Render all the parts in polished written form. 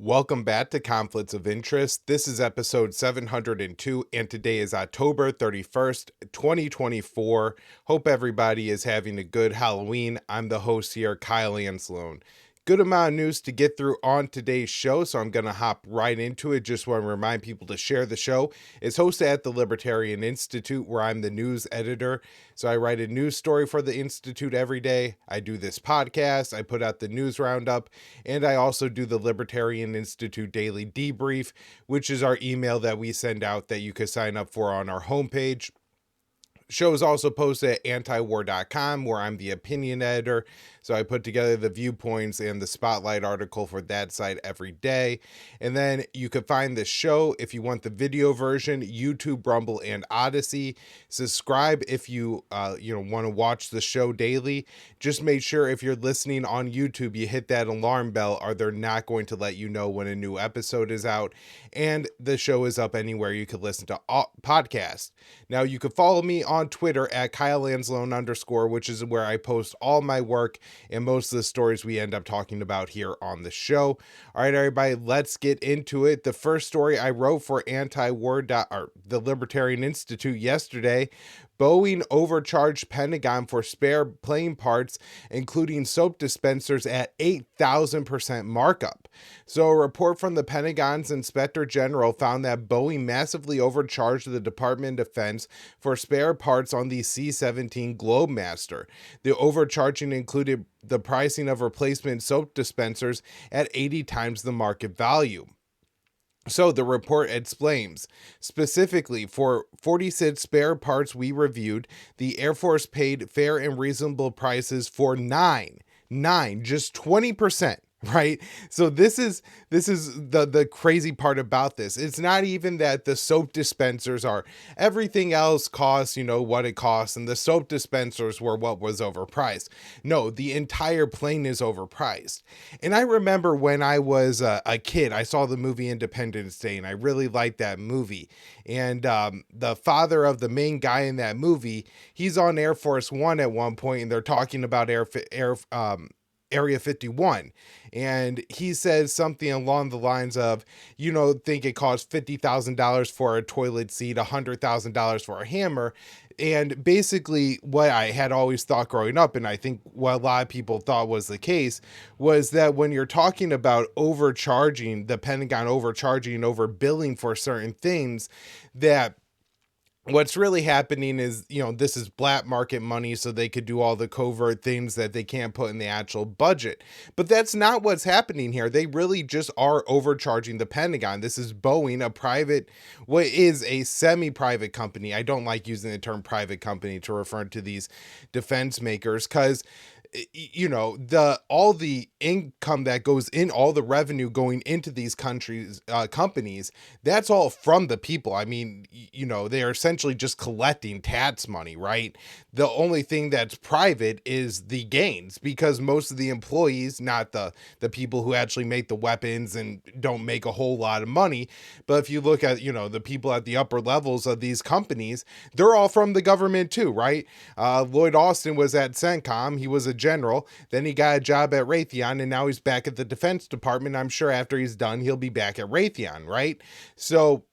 Welcome back to Conflicts of Interest. This is episode 702, and today is October 31st, 2024. Hope everybody is having a good Halloween. I'm the host here, Kyle Anzalone. Good amount of news to get through on today's show, so I'm going to hop right into it. Just want to remind people to share the show. It's hosted at the Libertarian Institute, where I'm the news editor. So I write a news story for the Institute every day. I do this podcast. I put out the news roundup, and I also do the Libertarian Institute Daily Debrief, which is our email that we send out that you can sign up for on our homepage. Show is also posted at antiwar.com, where I'm the opinion editor. So I put together the viewpoints and the spotlight article for that site every day. And then you can find the show if you want the video version, YouTube, Rumble, and Odysee. Subscribe if you want to watch the show daily. Just make sure if you're listening on YouTube, you hit that alarm bell, or they're not going to let you know when a new episode is out. And the show is up anywhere you can listen to podcasts. Now you can follow me on Twitter at KyleAnzalone_, which is where I post all my work and most of the stories we end up talking about here on the show. All right, everybody, let's get into it. The first story I wrote for the Libertarian Institute yesterday: Boeing overcharged Pentagon for spare plane parts, including soap dispensers, at 8,000% markup. So a report from the Pentagon's Inspector General found that Boeing massively overcharged the Department of Defense for spare parts on the C-17 Globemaster. The overcharging included the pricing of replacement soap dispensers at 80 times the market value. So the report explains, specifically for 46 spare parts we reviewed, the Air Force paid fair and reasonable prices for nine, just 20%. Right. So this is the crazy part about this. It's not even that the soap dispensers are, everything else costs, what it costs, and the soap dispensers were what was overpriced. No, the entire plane is overpriced. And I remember when I was a kid, I saw the movie Independence Day, and I really liked that movie. And the father of the main guy in that movie, he's on Air Force One at one point, and they're talking about Area 51. And he says something along the lines of, think it costs $50,000 for a toilet seat, $100,000 for a hammer. And basically what I had always thought growing up, and I think what a lot of people thought was the case, was that when you're talking about overcharging, the Pentagon overcharging, overbilling for certain things, that what's really happening is, this is black market money, so they could do all the covert things that they can't put in the actual budget. But that's not what's happening here. They really just are overcharging the Pentagon. This is Boeing, what is a semi-private company. I don't like using the term private company to refer to these defense makers, because all the income that goes in, all the revenue going into these companies, that's all from the people. I mean, they are essentially just collecting tax money, right? The only thing that's private is the gains, because most of the employees, not the people who actually make the weapons and don't make a whole lot of money, but if you look at, the people at the upper levels of these companies, they're all from the government too, right? Lloyd Austin was at CENTCOM. He was a general. Then he got a job at Raytheon, and now he's back at the Defense Department. I'm sure after he's done, he'll be back at Raytheon, right? So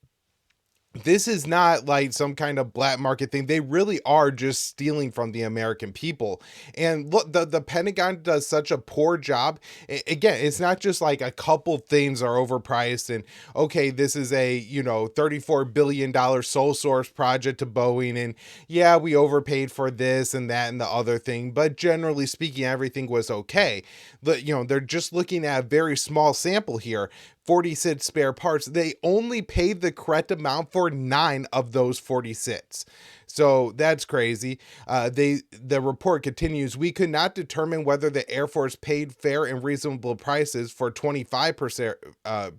this is not like some kind of black market thing. They really are just stealing from the American people. And look, the Pentagon does such a poor job. Again, it's not just like a couple things are overpriced and, okay, this is a, $34 billion sole source project to Boeing. And yeah, we overpaid for this and that and the other thing. But generally speaking, everything was okay. They're just looking at a very small sample here. 46 spare parts. They only paid the correct amount for 9 of those 46. So that's crazy. The report continues, we could not determine whether the Air Force paid fair and reasonable prices for 25%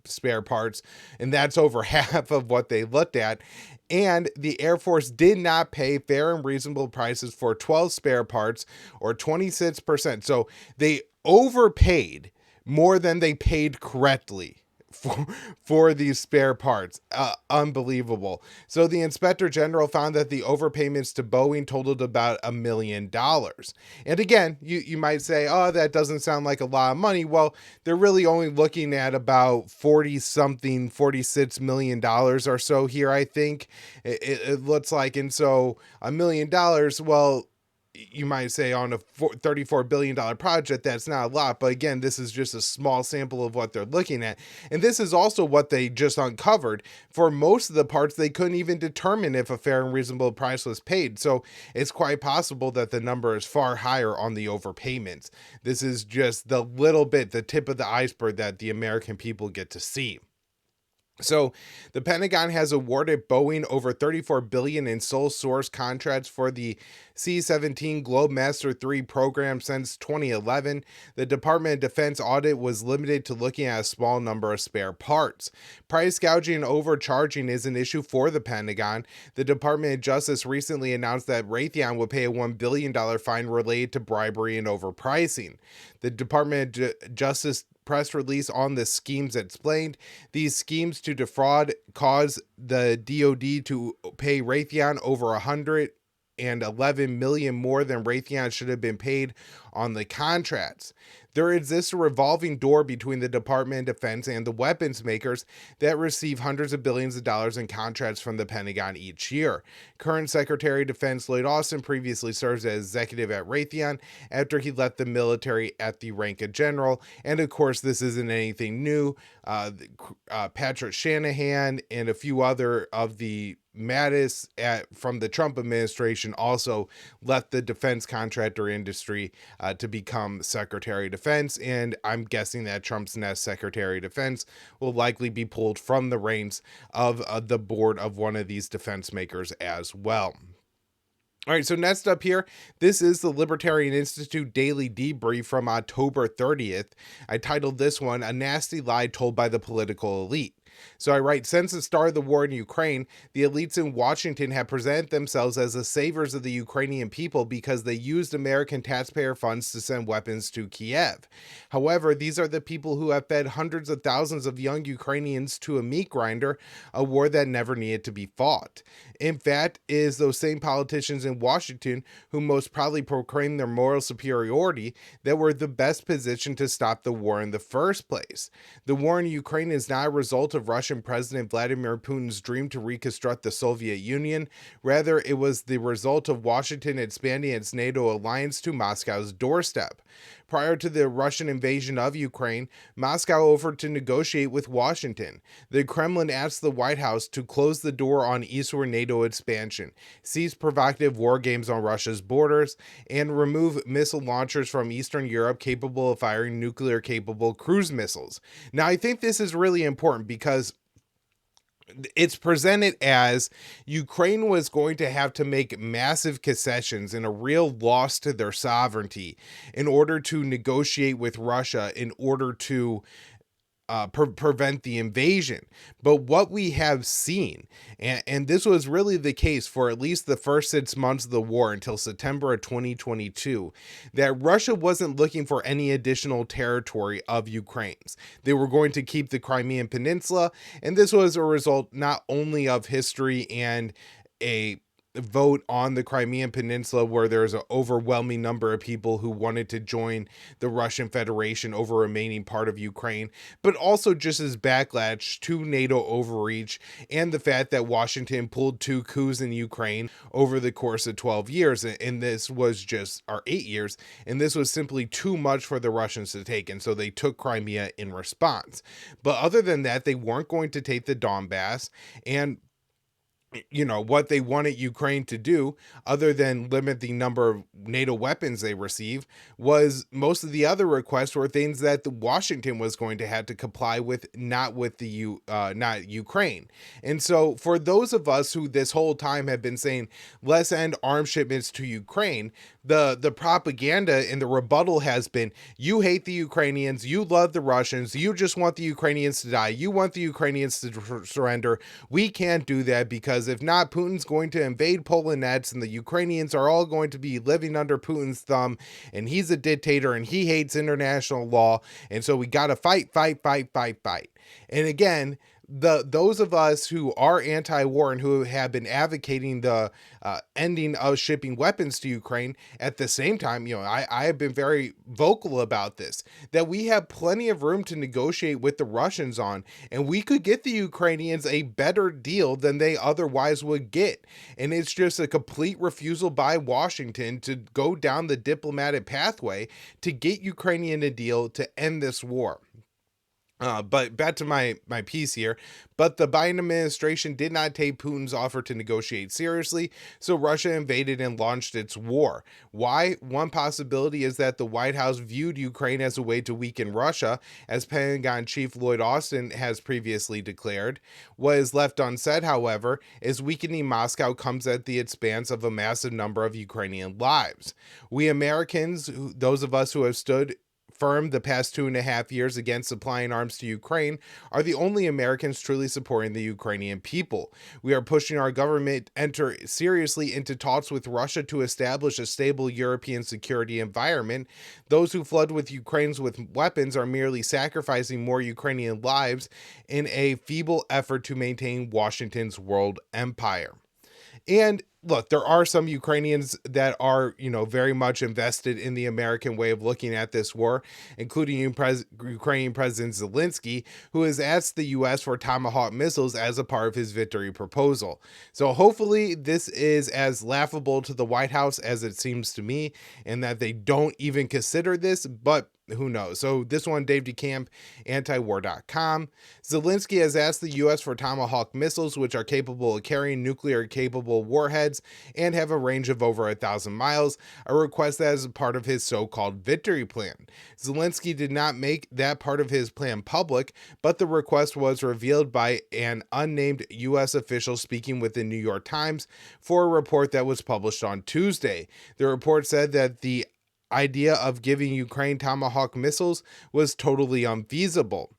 spare parts, and that's over half of what they looked at. And the Air Force did not pay fair and reasonable prices for 12 spare parts, or 26%. So they overpaid more than they paid correctly. for these spare parts. Unbelievable. So the Inspector General found that the overpayments to Boeing totaled about $1 million. And again, you might say, oh, that doesn't sound like a lot of money. Well, they're really only looking at about $46 million or so here, I think it looks like. And so $1 million, well, you might say on a $34 billion project, that's not a lot. But again, this is just a small sample of what they're looking at. And this is also what they just uncovered. For most of the parts, they couldn't even determine if a fair and reasonable price was paid. So it's quite possible that the number is far higher on the overpayments. This is just the little bit, the tip of the iceberg that the American people get to see. So the Pentagon has awarded Boeing over $34 billion in sole source contracts for the C-17 Globemaster III program since 2011. The Department of Defense audit was limited to looking at a small number of spare parts. Price gouging and overcharging is an issue for the Pentagon. The Department of Justice recently announced that Raytheon would pay a $1 billion fine related to bribery and overpricing. The Department of Justice press release on the schemes explained these schemes to defraud caused the DoD to pay Raytheon over $111 million more than Raytheon should have been paid on the contracts. There exists a revolving door between the Department of Defense and the weapons makers that receive hundreds of billions of dollars in contracts from the Pentagon each year. Current Secretary of Defense Lloyd Austin previously serves as executive at Raytheon after he left the military at the rank of general. And of course, this isn't anything new. Patrick Shanahan and a few other of the Mattis from the Trump administration also left the defense contractor industry to become Secretary of Defense, and I'm guessing that Trump's next Secretary of Defense will likely be pulled from the reins of the board of one of these defense makers as well. All right, so next up here, this is the Libertarian Institute Daily Debrief from October 30th. I titled this one, A Nasty Lie Told by the Political Elite. So I write, since the start of the war in Ukraine, the elites in Washington have presented themselves as the saviors of the Ukrainian people because they used American taxpayer funds to send weapons to Kiev. However, these are the people who have fed hundreds of thousands of young Ukrainians to a meat grinder, a war that never needed to be fought. In fact, it is those same politicians in Washington who most proudly proclaim their moral superiority that were the best positioned to stop the war in the first place. The war in Ukraine is not a result of Russian President Vladimir Putin's dream to reconstruct the Soviet Union. Rather, it was the result of Washington expanding its NATO alliance to Moscow's doorstep. Prior to the Russian invasion of Ukraine, Moscow offered to negotiate with Washington. The Kremlin asked the White House to close the door on eastward NATO expansion, cease provocative war games on Russia's borders, and remove missile launchers from Eastern Europe capable of firing nuclear-capable cruise missiles. Now, I think this is really important because it's presented as Ukraine was going to have to make massive concessions and a real loss to their sovereignty in order to negotiate with Russia, in order to prevent the invasion. But what we have seen, and this was really the case for at least the first 6 months of the war until September of 2022, that Russia wasn't looking for any additional territory of Ukraine's. They were going to keep the Crimean Peninsula, and this was a result not only of history and a vote on the Crimean Peninsula where there's an overwhelming number of people who wanted to join the Russian Federation over remaining part of Ukraine, but also just as backlash to NATO overreach and the fact that Washington pulled 2 coups in Ukraine over the course of 12 years, and this was just, or 8 years, and this was simply too much for the Russians to take, and so they took Crimea in response. But other than that, they weren't going to take the Donbass, and what they wanted Ukraine to do, other than limit the number of NATO weapons they receive, was most of the other requests were things that Washington was going to have to comply with, not Ukraine. And so for those of us who this whole time have been saying, let's end arms shipments to Ukraine, the propaganda and the rebuttal has been, you hate the Ukrainians, you love the Russians, you just want the Ukrainians to die, you want the Ukrainians to surrender. We can't do that because because if not, Putin's going to invade Poland next, and the Ukrainians are all going to be living under Putin's thumb, and he's a dictator and he hates international law, and so we got to fight. And again, those of us who are anti-war and who have been advocating the ending of shipping weapons to Ukraine, at the same time, I have been very vocal about this, that we have plenty of room to negotiate with the Russians on, and we could get the Ukrainians a better deal than they otherwise would get. And it's just a complete refusal by Washington to go down the diplomatic pathway to get Ukrainian a deal to end this war. But back to my piece here. But the Biden administration did not take Putin's offer to negotiate seriously, so Russia invaded and launched its war. Why? One possibility is that the White House viewed Ukraine as a way to weaken Russia, as Pentagon Chief Lloyd Austin has previously declared. What is left unsaid, however, is weakening Moscow comes at the expense of a massive number of Ukrainian lives. We Americans, those of us who have stood firm the past 2.5 years against supplying arms to Ukraine, are the only Americans truly supporting the Ukrainian people. We are pushing our government to enter seriously into talks with Russia to establish a stable European security environment. Those who flood with Ukraine's with weapons are merely sacrificing more Ukrainian lives in a feeble effort to maintain Washington's world empire. And look, there are some Ukrainians that are, very much invested in the American way of looking at this war, including Ukrainian President Zelensky, who has asked the U.S. for Tomahawk missiles as a part of his victory proposal. So hopefully this is as laughable to the White House as it seems to me, and that they don't even consider this, but who knows? So this one, Dave DeCamp, antiwar.com. Zelensky has asked the U.S. for Tomahawk missiles, which are capable of carrying nuclear-capable warheads and have a range of over 1,000 miles, a request that is a part of his so-called victory plan. Zelensky did not make that part of his plan public, but the request was revealed by an unnamed U.S. official speaking with the New York Times for a report that was published on Tuesday. The report said that the idea of giving Ukraine Tomahawk missiles was totally unfeasible.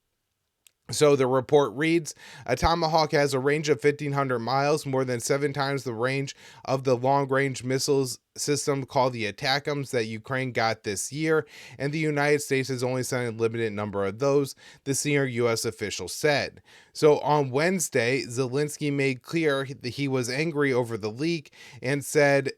So the report reads, a Tomahawk has a range of 1,500 miles, more than 7 times the range of the long-range missiles system called the ATACMS that Ukraine got this year, and the United States has only sent a limited number of those, the senior U.S. official said. So on Wednesday, Zelensky made clear that he was angry over the leak and said,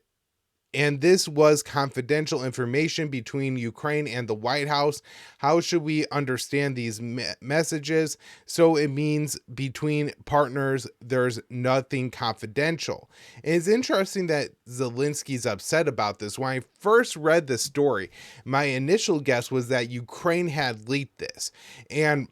and this was confidential information between Ukraine and the White House. How should we understand these messages? So it means between partners, there's nothing confidential. And it's interesting that Zelensky's upset about this. When I first read the story, my initial guess was that Ukraine had leaked this. And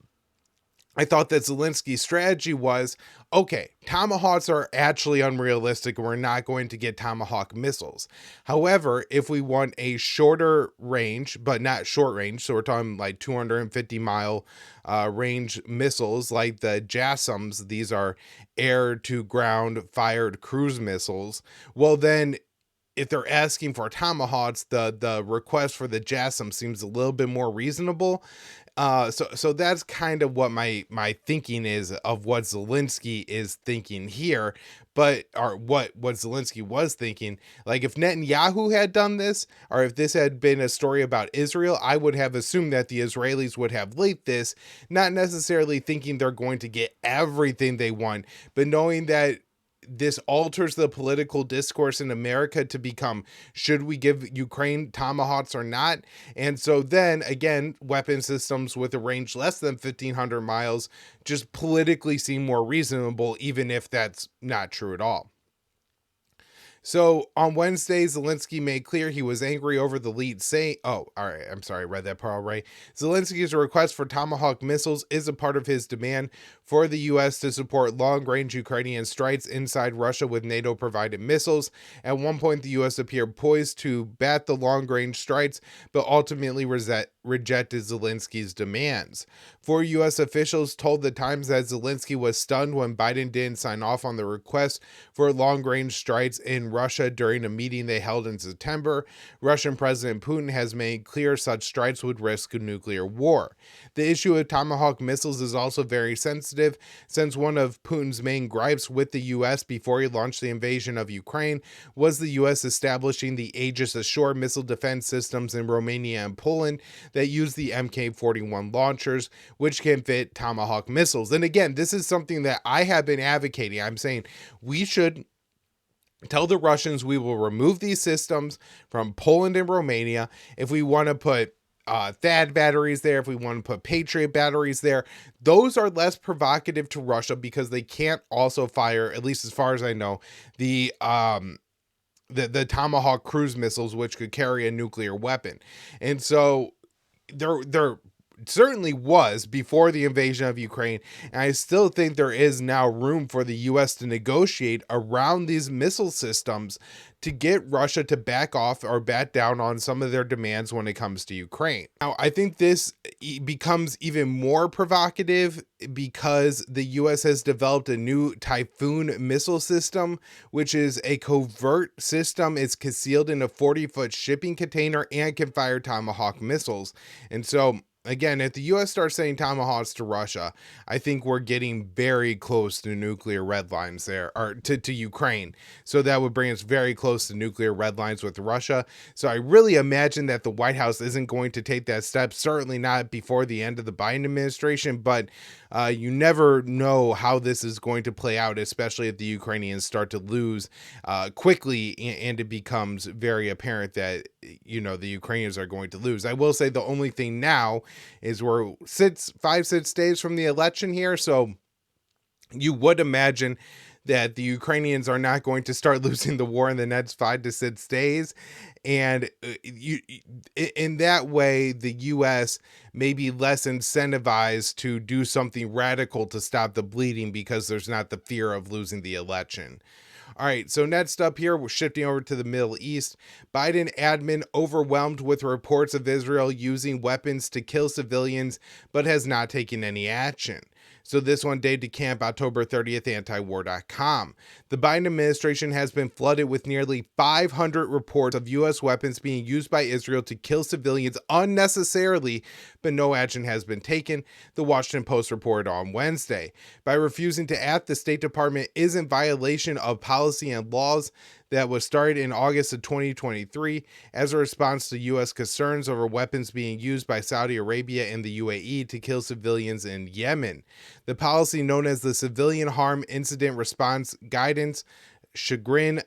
I thought that Zelensky's strategy was, okay, Tomahawks are actually unrealistic and we're not going to get Tomahawk missiles. However, if we want a shorter range, but not short range, so we're talking like 250-mile range missiles like the JASSMs, these are air-to-ground fired cruise missiles, well then, if they're asking for Tomahawks, the request for the JASSM seems a little bit more reasonable. So that's kind of what my thinking is of what Zelensky is thinking here, or what Zelensky was thinking. Like if Netanyahu had done this, or if this had been a story about Israel, I would have assumed that the Israelis would have leaked this, not necessarily thinking they're going to get everything they want, but knowing that this alters the political discourse in America to become, should we give Ukraine Tomahawks or not? And so then again, weapon systems with a range less than 1,500 miles just politically seem more reasonable, even if that's not true at all. So on Wednesday, Zelensky made clear he was angry over the lead saying, I read that part right. Zelensky's request for Tomahawk missiles is a part of his demand for the U.S. to support long-range Ukrainian strikes inside Russia with NATO-provided missiles. At one point, the U.S. appeared poised to bat the long-range strikes, but ultimately rejected Zelensky's demands. 4 U.S. officials told the Times that Zelensky was stunned when Biden didn't sign off on the request for long-range strikes in Russia during a meeting they held in September. Russian President Putin has made clear such strikes would risk a nuclear war. The issue of Tomahawk missiles is also very sensitive, since one of Putin's main gripes with the U.S. before he launched the invasion of Ukraine was the U.S. establishing the Aegis Ashore missile defense systems in Romania and Poland that use the Mk-41 launchers, which can fit Tomahawk missiles. And again, this is something that I have been advocating. I'm saying we should tell the Russians we will remove these systems from Poland and Romania if we want to put THAAD batteries there, if we want to put Patriot batteries there. Those are less provocative to Russia because they can't also fire, at least as far as I know, the Tomahawk cruise missiles, which could carry a nuclear weapon. And so there certainly was before the invasion of Ukraine, and I still think there is now room for the U.S. to negotiate around these missile systems to get Russia to back off or back down on some of their demands when it comes to Ukraine. Now, I think this becomes even more provocative because the U.S. has developed a new Typhoon missile system, which is a covert system. It's concealed in a 40-foot shipping container and can fire Tomahawk missiles. And so, again, if the U.S. starts saying Tomahawks to Russia, I think we're getting very close to nuclear red lines there, or to Ukraine. So that would bring us very close to nuclear red lines with Russia. So I really imagine that the White House isn't going to take that step, certainly not before the end of the Biden administration, but you never know how this is going to play out, especially if the Ukrainians start to lose quickly and it becomes very apparent that, the Ukrainians are going to lose. I will say the only thing now is we're 5-6 days from the election here, so you would imagine that the Ukrainians are not going to start losing the war in the next 5 to 6 days. And in that way, the U.S. may be less incentivized to do something radical to stop the bleeding because there's not the fear of losing the election. All right, so next up here, we're shifting over to the Middle East. Biden admin overwhelmed with reports of Israel using weapons to kill civilians, but has not taken any action. So this one, Dave DeCamp, October 30th, antiwar.com. The Biden administration has been flooded with nearly 500 reports of U.S. weapons being used by Israel to kill civilians unnecessarily, but no action has been taken, the Washington Post reported on Wednesday. By refusing to act, the State Department is in violation of policy and laws that was started in August of 2023 as a response to U.S. concerns over weapons being used by Saudi Arabia and the UAE to kill civilians in Yemen. The policy, known as the Civilian Harm Incident Response Guidance, CHIRG,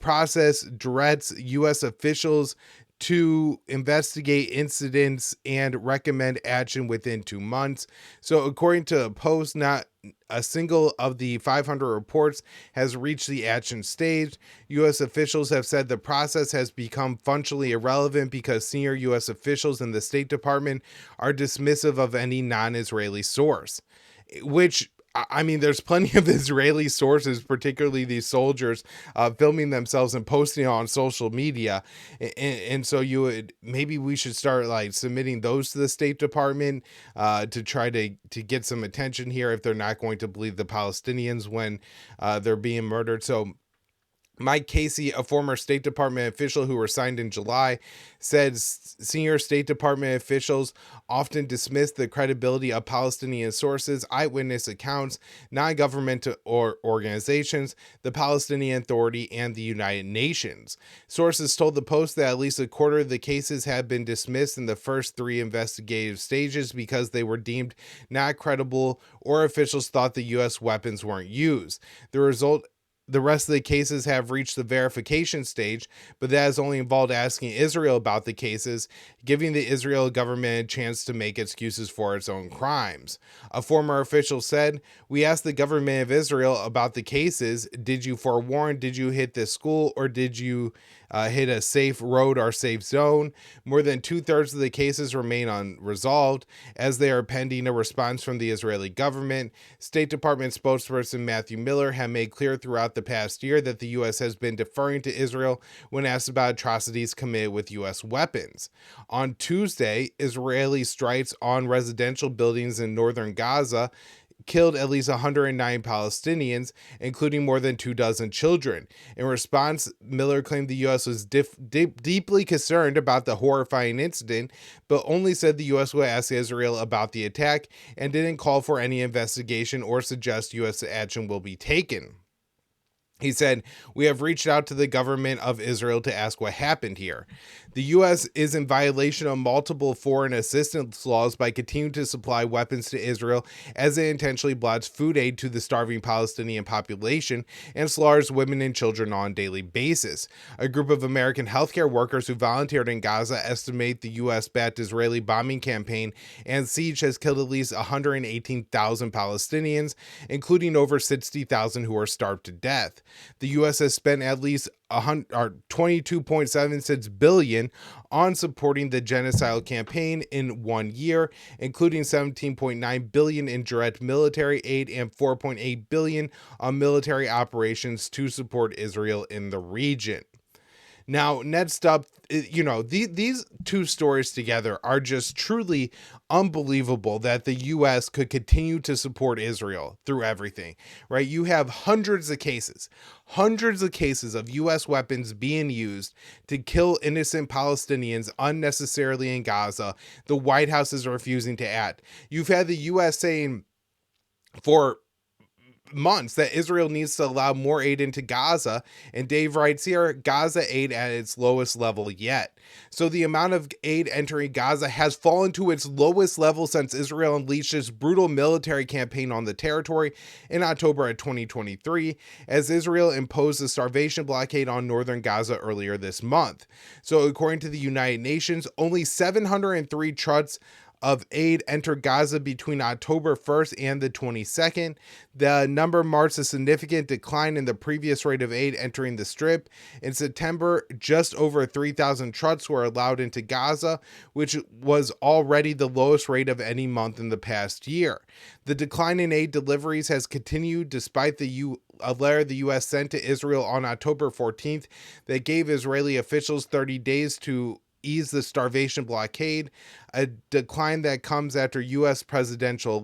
process directs U.S. officials to investigate incidents and recommend action within 2 months. So according to a Post, not a single of the 500 reports has reached the action stage. U.S. officials have said the process has become functionally irrelevant because senior U.S. officials in the State Department are dismissive of any non-Israeli source, which, I mean, there's plenty of Israeli sources, particularly these soldiers, filming themselves and posting on social media. And so maybe we should start submitting those to the State Department to try to get some attention here if they're not going to believe the Palestinians when they're being murdered. So Mike Casey, a former State Department official who resigned in July, said senior State Department officials often dismiss the credibility of Palestinian sources, eyewitness accounts, non-governmental organizations, the Palestinian Authority, and the United Nations. Sources told the Post that at least a quarter of the cases had been dismissed in the first 3 investigative stages because they were deemed not credible or officials thought the U.S. weapons weren't used. The rest of the cases have reached the verification stage, but that has only involved asking Israel about the cases, giving the Israel government a chance to make excuses for its own crimes. A former official said, "We asked the government of Israel about the cases. Did you forewarn? Did you hit this school? Or did you hit a safe road or safe zone?" More than 2/3 of the cases remain unresolved as they are pending a response from the Israeli government. State Department spokesperson Matthew Miller had made clear throughout the past year that the U.S. has been deferring to Israel when asked about atrocities committed with U.S. weapons. On Tuesday, Israeli strikes on residential buildings in northern Gaza killed at least 109 Palestinians, including more than 24 children. In response, Miller claimed the U.S. was deeply concerned about the horrifying incident, but only said the U.S. would ask Israel about the attack and didn't call for any investigation or suggest U.S. action will be taken. He said, "We have reached out to the government of Israel to ask what happened here. The U.S. is in violation of multiple foreign assistance laws by continuing to supply weapons to Israel as it intentionally blocks food aid to the starving Palestinian population and slaughters women and children on a daily basis. A group of American healthcare workers who volunteered in Gaza estimate the U.S.-backed Israeli bombing campaign and siege has killed at least 118,000 Palestinians, including over 60,000 who are starved to death. The U.S. has spent at least $22.76 billion on supporting the genocidal campaign in 1 year, including $17.9 billion in direct military aid and $4.8 billion on military operations to support Israel in the region." Now, next up, these two stories together are just truly unbelievable that the U.S. could continue to support Israel through everything, right? You have hundreds of cases of U.S. weapons being used to kill innocent Palestinians unnecessarily in Gaza. The White House is refusing to act. You've had the U.S. saying for months that Israel needs to allow more aid into Gaza, and Dave writes here, Gaza aid at its lowest level yet. So the amount of aid entering Gaza has fallen to its lowest level since Israel unleashed its brutal military campaign on the territory in October of 2023, as Israel imposed a starvation blockade on northern Gaza earlier this month. So according to the United Nations, only 703 trucks of aid entered Gaza between October 1st and the 22nd. The number marks a significant decline in the previous rate of aid entering the Strip. In September, just over 3,000 trucks were allowed into Gaza, which was already the lowest rate of any month in the past year. The decline in aid deliveries has continued despite a letter the U.S. sent to Israel on October 14th that gave Israeli officials 30 days to ease the starvation blockade, a decline that comes after U.S. presidential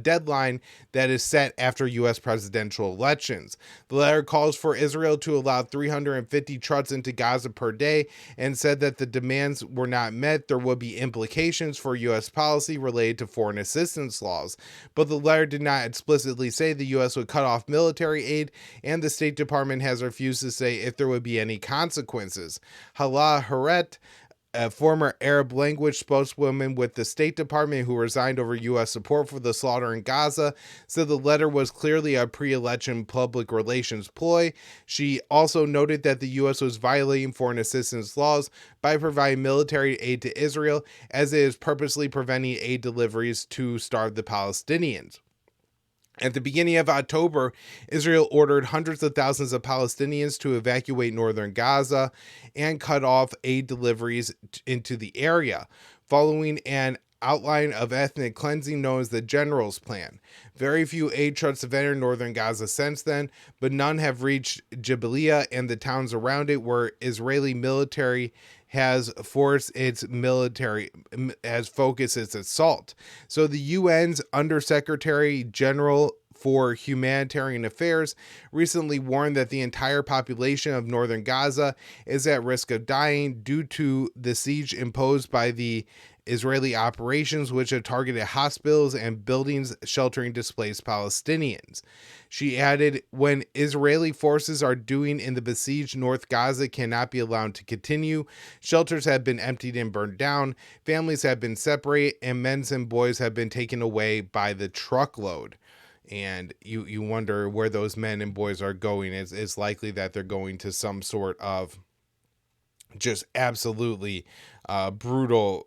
deadline that is set after U.S. presidential elections. The letter calls for Israel to allow 350 trucks into Gaza per day and said that the demands were not met. There would be implications for U.S. policy related to foreign assistance laws. But the letter did not explicitly say the U.S. would cut off military aid, and the State Department has refused to say if there would be any consequences. Hala Haret, a former Arab language spokeswoman with the State Department who resigned over U.S. support for the slaughter in Gaza, said the letter was clearly a pre-election public relations ploy. She also noted that the U.S. was violating foreign assistance laws by providing military aid to Israel, as it is purposely preventing aid deliveries to starve the Palestinians. At the beginning of October, Israel ordered hundreds of thousands of Palestinians to evacuate northern Gaza and cut off aid deliveries into the area, following an outline of ethnic cleansing known as the General's Plan. Very few aid trucks have entered northern Gaza since then, but none have reached Jabalia and the towns around it where Israeli military has focused its assault. So the UN's Undersecretary General for Humanitarian Affairs recently warned that the entire population of northern Gaza is at risk of dying due to the siege imposed by the Israeli operations, which have targeted hospitals and buildings sheltering displaced Palestinians. She added, when Israeli forces are doing in the besieged North Gaza cannot be allowed to continue. Shelters have been emptied and burned down. Families have been separated, and men and boys have been taken away by the truckload. And you wonder where those men and boys are going. It's likely that they're going to some sort of just absolutely brutal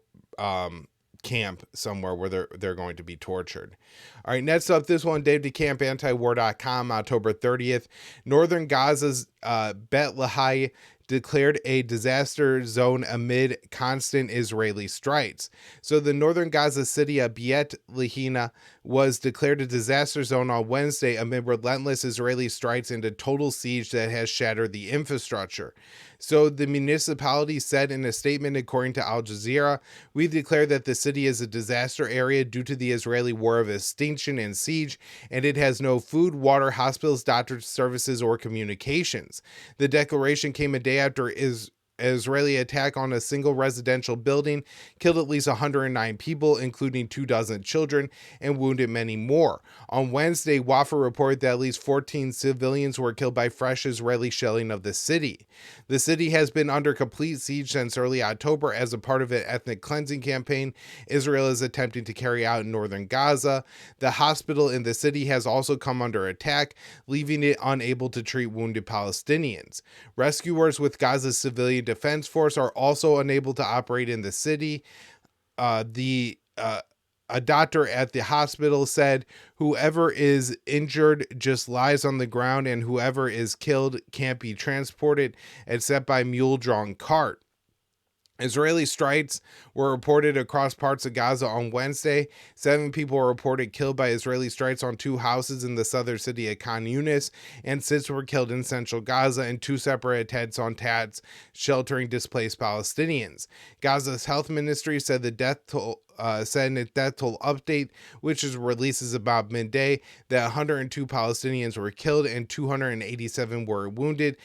camp somewhere where they're going to be tortured. All right, next up, this one, Dave DeCamp, antiwar.com, October 30th. Northern Gaza's Bet Lahai declared a disaster zone amid constant Israeli strikes. So the northern Gaza city of Bet Lahina was declared a disaster zone on Wednesday amid relentless Israeli strikes and a total siege that has shattered the infrastructure. So the municipality said in a statement, according to Al Jazeera, we declare that the city is a disaster area due to the Israeli war of extinction and siege, and it has no food, water, hospitals, doctor services, or communications. The declaration came a day after Israeli attack on a single residential building killed at least 109 people, including 24 children, and wounded many more. On Wednesday, Wafa reported that at least 14 civilians were killed by fresh Israeli shelling of the city. The city has been under complete siege since early October as a part of an ethnic cleansing campaign Israel is attempting to carry out in northern Gaza. The hospital in the city has also come under attack, leaving it unable to treat wounded Palestinians. Rescuers with Gaza's civilian defense force are also unable to operate in the city. A doctor at the hospital said, "Whoever is injured just lies on the ground, and whoever is killed can't be transported except by mule-drawn cart." Israeli strikes were reported across parts of Gaza on Wednesday. 7 people were reported killed by Israeli strikes on 2 houses in the southern city of Khan Yunis, and 6 were killed in central Gaza in 2 separate attacks on tents sheltering displaced Palestinians. Gaza's health ministry said the death toll said in its death toll update, which is releases about midday, that 102 Palestinians were killed and 287 were wounded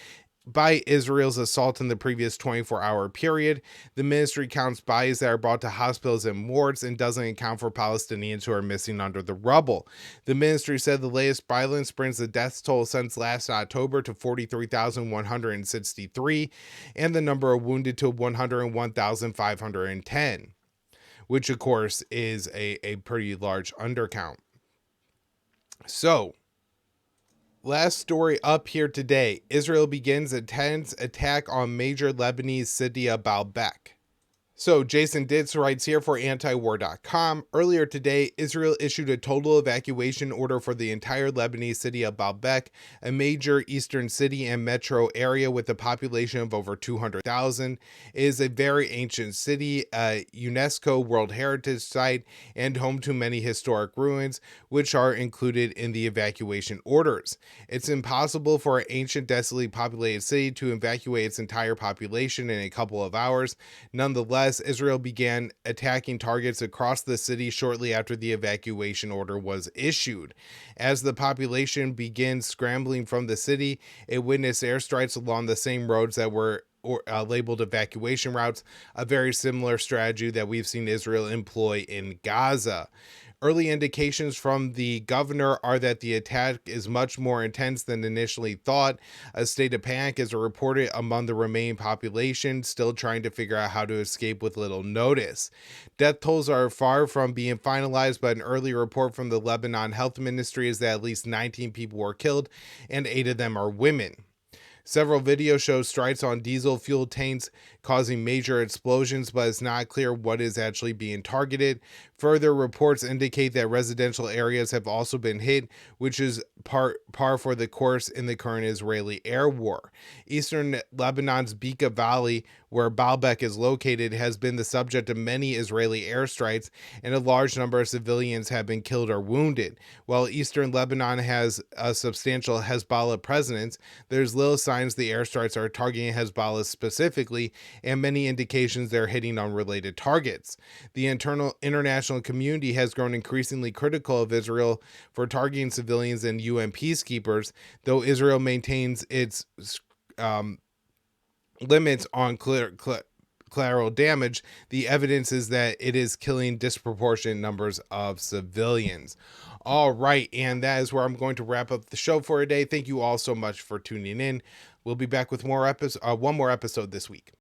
by Israel's assault in the previous 24-hour period. The ministry counts bodies that are brought to hospitals and morgues and doesn't account for Palestinians who are missing under the rubble. The ministry said the latest violence brings the death toll since last October to 43,163 and the number of wounded to 101,510, which of course is a pretty large undercount. So, last story up here today. Israel begins a intense attack on major Lebanese city of Baalbek. So Jason Ditz writes here for antiwar.com. Earlier today, Israel issued a total evacuation order for the entire Lebanese city of Baalbek, a major eastern city and metro area with a population of over 200,000. It is a very ancient city, a UNESCO World Heritage Site, and home to many historic ruins, which are included in the evacuation orders. It's impossible for an ancient, densely populated city to evacuate its entire population in a couple of hours. Nonetheless, Israel began attacking targets across the city shortly after the evacuation order was issued. As the population began scrambling from the city, it witnessed airstrikes along the same roads that were labeled evacuation routes, a very similar strategy that we've seen Israel employ in Gaza. Early indications from the governor are that the attack is much more intense than initially thought. A state of panic is reported among the remaining population, still trying to figure out how to escape with little notice. Death tolls are far from being finalized, but an early report from the Lebanon Health Ministry is that at least 19 people were killed, and 8 of them are women. Several videos show strikes on diesel fuel tanks causing major explosions, but it's not clear what is actually being targeted. Further reports indicate that residential areas have also been hit, which is par for the course in the current Israeli air war. Eastern Lebanon's Bekaa Valley, where Baalbek is located, has been the subject of many Israeli airstrikes, and a large number of civilians have been killed or wounded. While eastern Lebanon has a substantial Hezbollah presence, there's little signs the airstrikes are targeting Hezbollah specifically, and many indications they're hitting unrelated targets. The international community has grown increasingly critical of Israel for targeting civilians and UN peacekeepers, though Israel maintains its limits on collateral damage. The evidence is that it is killing disproportionate numbers of civilians. All right, and that is where I'm going to wrap up the show for today. Thank you all so much for tuning in. We'll be back with one more episode this week.